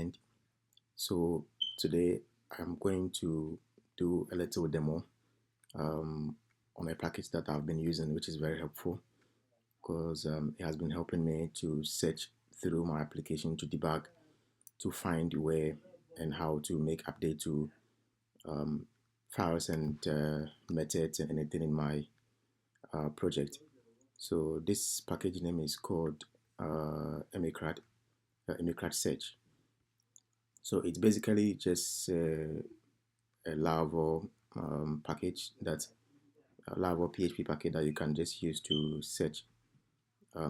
end. So today I'm going to do a little demo on a package that I've been using, which is very helpful because it has been helping me to search through my application to debug, to find where and how to make update to um, files and methods and anything in my project. So this package name is called amicrud search. So it's basically just a Laravel package that Laravel PHP package that you can just use to search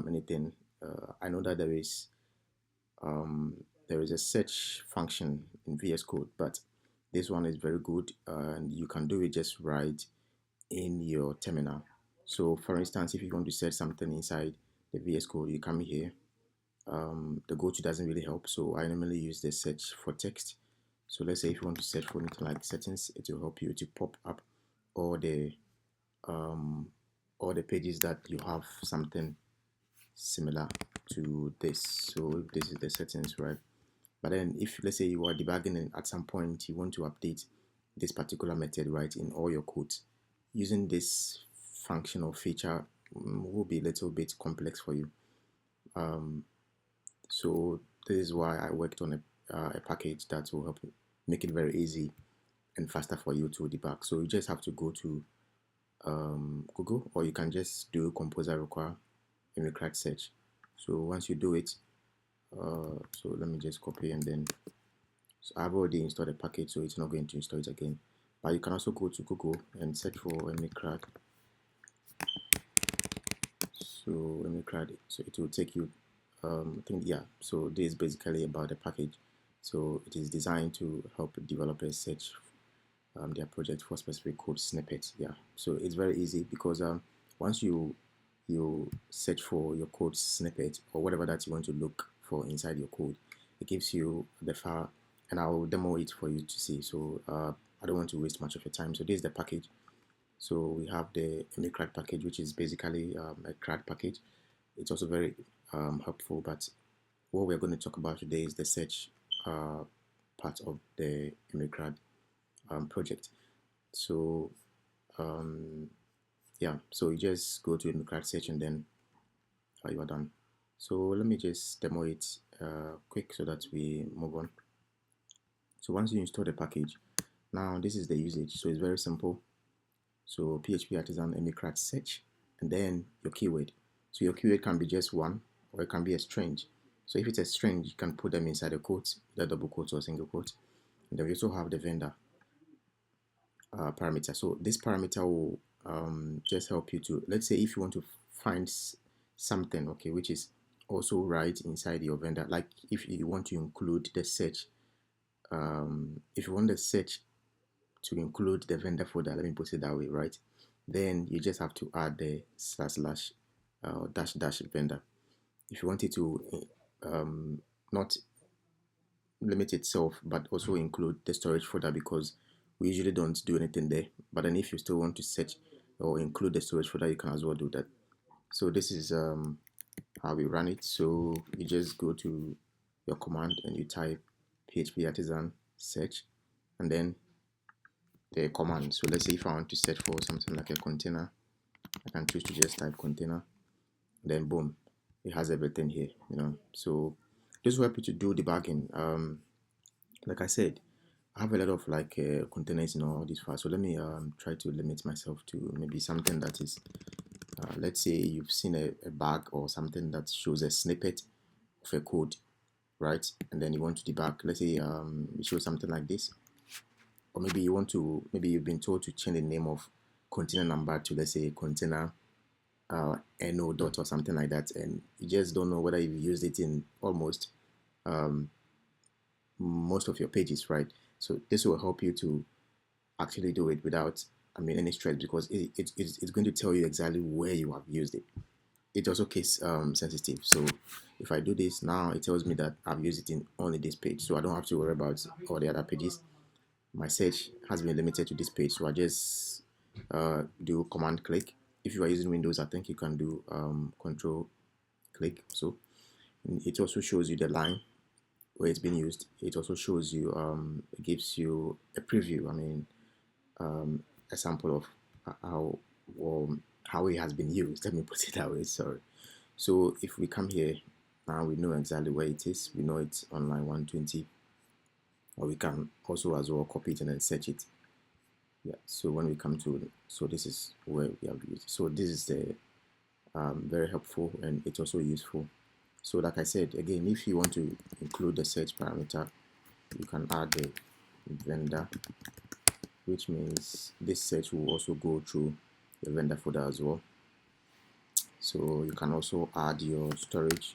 anything. I know that there is a search function in VS Code, but this one is very good, and you can do it just right in your terminal. So, for instance, if you want to search something inside the VS Code, you come here. The go-to doesn't really help, so I normally use the search for text. So let's say if you want to search for anything like settings, it will help you to pop up all the pages that you have something similar to this. So this is the settings, right? But then if let's say you are debugging and at some point you want to update this particular method, right, in all your codes, using this function or feature will be a little bit complex for you. So this is why I worked on a package that will help make it very easy and faster for you to debug. So you just have to go to Google, or you can just do composer require amicrud search. So once you do it, so let me just copy and then, so I've already installed a package, so it's not going to install it again. But you can also go to Google and search for amicrud. So amicrud, so it will take you I think, yeah, so this is basically about the package. So it is designed to help developers search their project for specific code snippets. Yeah, so it's very easy because once you search for your code snippet or whatever that you want to look for inside your code, it gives you the file, and I will demo it for you to see. So I don't want to waste much of your time. So this is the package. So we have the amicrud package, which is basically a CRUD package. It's also very helpful, but what we're going to talk about today is the search part of the amicrud project. So yeah, so you just go to amicrud search and then you are done. So let me just demo it quick so that we move on. So once you install the package, now this is the usage. So it's very simple. So PHP artisan amicrud search and then your keyword. So your keyword can be just one, or it can be a string. So if it's a string, you can put them inside a quote, either double quotes or single quote. And then we also have the vendor parameter. So this parameter will just help you to, let's say if you want to find something, okay, which is also right inside your vendor, like if you want to include the search, if you want the search to include the vendor folder, let me put it that way, right? Then you just have to add the // vendor. If you want it to not limit itself, but also include the storage folder, because we usually don't do anything there. But then if you still want to search or include the storage folder, you can as well do that. So this is how we run it. So you just go to your command and you type PHP artisan search and then the command. So let's say if I want to search for something like a container, I can choose to just type container, then boom, it has everything here, you know. So this will help you to do debugging. Like I said, I have a lot of like containers in all these files. So let me try to limit myself to maybe something that is, let's say you've seen a bug or something that shows a snippet of a code, right? And then you want to debug. Let's say it shows something like this. Or maybe you want to, maybe you've been told to change the name of container number to, let's say, container no dot or something like that, and you just don't know whether you've used it in almost most of your pages, right? So this will help you to actually do it without, I mean, any stress, because it's going to tell you exactly where you have used it. It's also case sensitive. So if I do this now, it tells me that I've used it in only this page, so I don't have to worry about all the other pages. My search has been limited to this page, so I just do command click. If you are using Windows, I think you can do control click. So it also shows you the line where it's been used. It also shows you, it gives you a preview. I mean, a sample of how or how it has been used. Let me put it that way. Sorry. So if we come here now, we know exactly where it is. We know it's on line 120, or we can also as well copy it and then search it. Yeah. So when we come to, so this is where we have used. So this is the very helpful, and it's also useful. So like I said, again, if you want to include the search parameter, you can add the vendor, which means this search will also go through the vendor folder as well. So you can also add your storage,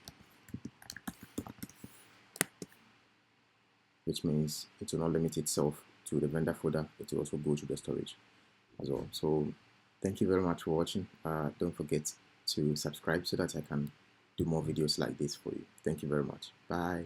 which means it will not limit itself to the vendor folder, it will also go to the storage as well. So thank you very much for watching. Don't forget to subscribe so that I can do more videos like this for you. Thank you very much. Bye.